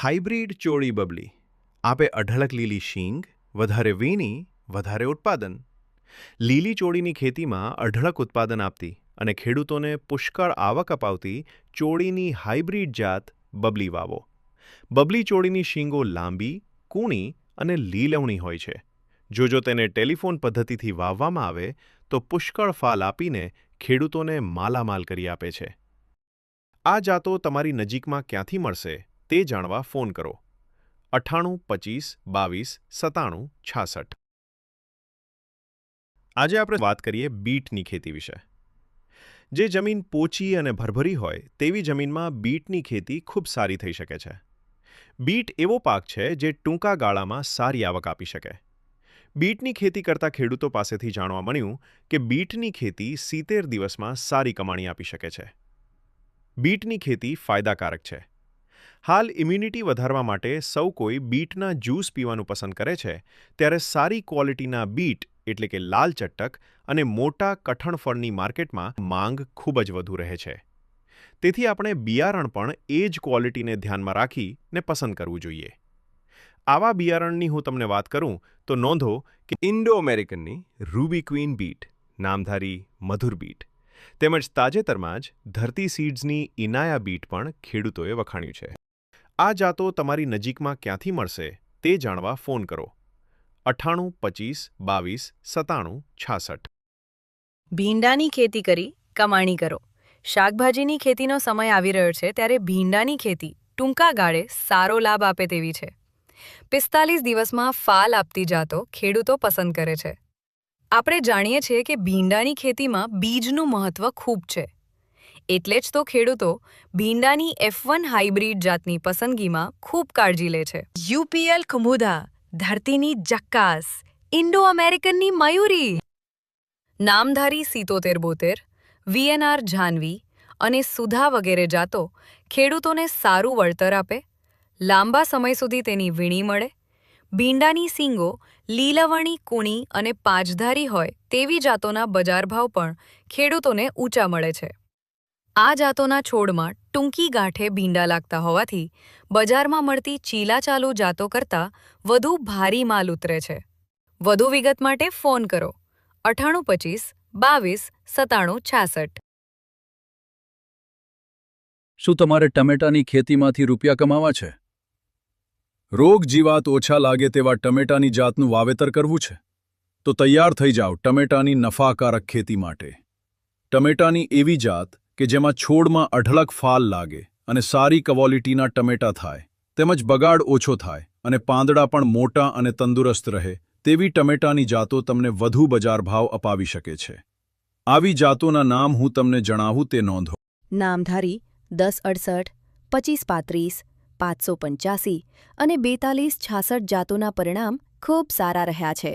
Hybrid ચોળી બબલી આપે અઢળક લીલી શીંગ, વધારે વીણી, વધારે ઉત્પાદન. લીલી ચોળીની ખેતીમાં અઢળક ઉત્પાદન આપતી અને ખેડૂતોને પુષ્કળ આવક અપાવતી ચોળીની હાઇબ્રિડ જાત બબલી વાવો. બબલી ચોળીની શીંગો લાંબી, કૂણી અને લીલવણી હોય છે. જો તેને ટેલિફોન પદ્ધતિથી વાવવામાં આવે તો પુષ્કળ ફાલ આપીને ખેડૂતોને માલામાલ કરી આપે છે. આ જાતો તમારી નજીકમાં ક્યાંથી મળશે તે જાણવા ફોન કરો 98 25 22 97 66. આજે આપણે વાત કરીએ બીટની ખેતી વિશે. જે જમીન પોચી અને ભરભરી હોય તેવી જમીનમાં બીટની ખેતી ખૂબ સારી થઈ શકે છે. બીટ એવો પાક છે જે ટૂંકા ગાળામાં સારી આવક આપી શકે. બીટની ખેતી કરતા ખેડૂતો પાસેથી જાણવા મળ્યું કે બીટની ખેતી 70 દિવસમાં સારી કમાણી આપી શકે છે. બીટની ખેતી ફાયદાકારક છે. હાલ ઇમ્યુનિટી વધારવા માટે સૌ કોઈ બીટના જ્યુસ પીવાનું પસંદ કરે છે, ત્યારે સારી ક્વોલિટીના બીટ એટલે કે લાલ ચટ્ટક અને મોટા કઠણ ફળની માર્કેટમાં માંગ ખૂબ જ વધુ રહે છે. તેથી આપણે બિયારણ પણ એ જ ક્વોલિટીને ધ્યાનમાં રાખીને પસંદ કરવું જોઈએ. આવા બિયારણની હું તમને વાત કરું તો નોંધો કે ઇન્ડો અમેરિકનની રૂબી ક્વીન બીટ, નામધારી મધુર બીટ તેમજ તાજેતરમાં જ ધરતી સીડ્સની ઇનાયા બીટ પણ ખેડૂતોએ વખાણ્યું છે. આ જાતો તમારી નજીકમાં ક્યાંથી મળશે તે જાણવા ફોન કરો 98 25 22 97 66. ભીંડાની ખેતી કરી કમાણી કરો. શાકભાજીની ખેતીનો સમય આવી રહ્યો છે ત્યારે ભીંડાની ખેતી ટૂંકા ગાળે સારો લાભ આપે તેવી છે. 45 દિવસમાં ફાલ આપતી જાતો ખેડૂતો પસંદ કરે છે. આપણે જાણીએ છીએ કે ભીંડાની ખેતીમાં બીજનું મહત્વ ખૂબ છે. એટલે જ તો ખેડૂતો ભીંડાની F1 હાઇબ્રિડ જાતની પસંદગીમાં ખૂબ કાળજી લે છે. UPL કુમુદા, ધરતીની જક્કાસ, ઇન્ડો અમેરિકનની મયુરી, નામધારી 7772, VNR જાહ્નવી અને સુધા વગેરે જાતો ખેડૂતોને સારું વળતર આપે, લાંબા સમય સુધી તેની વીણી મળે. ભીંડાની સીંગો લીલવણી, કૂણી અને પાંચધારી હોય તેવી જાતોના બજાર ભાવ પણ ખેડૂતોને ઊંચા મળે છે. આ જાતોના છોડમાં ટૂંકી ગાંઠે ભીંડા લાગતા હોવાથી બજારમાં મળતી ચીલાચાલુ જાતો કરતાં વધુ ભારી માલ ઉતરે છે. વધુ વિગત માટે ફોન કરો 98 25 22 97 66. શું તમારે ટમેટાની ખેતીમાંથી રૂપિયા કમાવા છે? રોગ જીવાત ઓછા લાગે તેવા ટમેટાની જાતનું વાવેતર કરવું છે? તો તૈયાર થઈ જાઓ ટમેટાની નફાકારક ખેતી માટે. ટમેટાની એવી જાત કે જેમાં છોડમાં અઢળક ફાલ લાગે અને સારી ક્વોલિટીના ટમેટા થાય, તેમજ બગાડ ઓછો થાય અને પાંદડા પણ મોટા અને તંદુરસ્ત રહે તેવી ટમેટાની જાતો તમને વધુ બજાર ભાવ અપાવી શકે છે. આવી જાતોના નામ હું તમને જણાવું તે નોંધો. નામધારી 1068, 2535, 585 અને 4266 જાતોના પરિણામ ખૂબ સારા રહ્યા છે.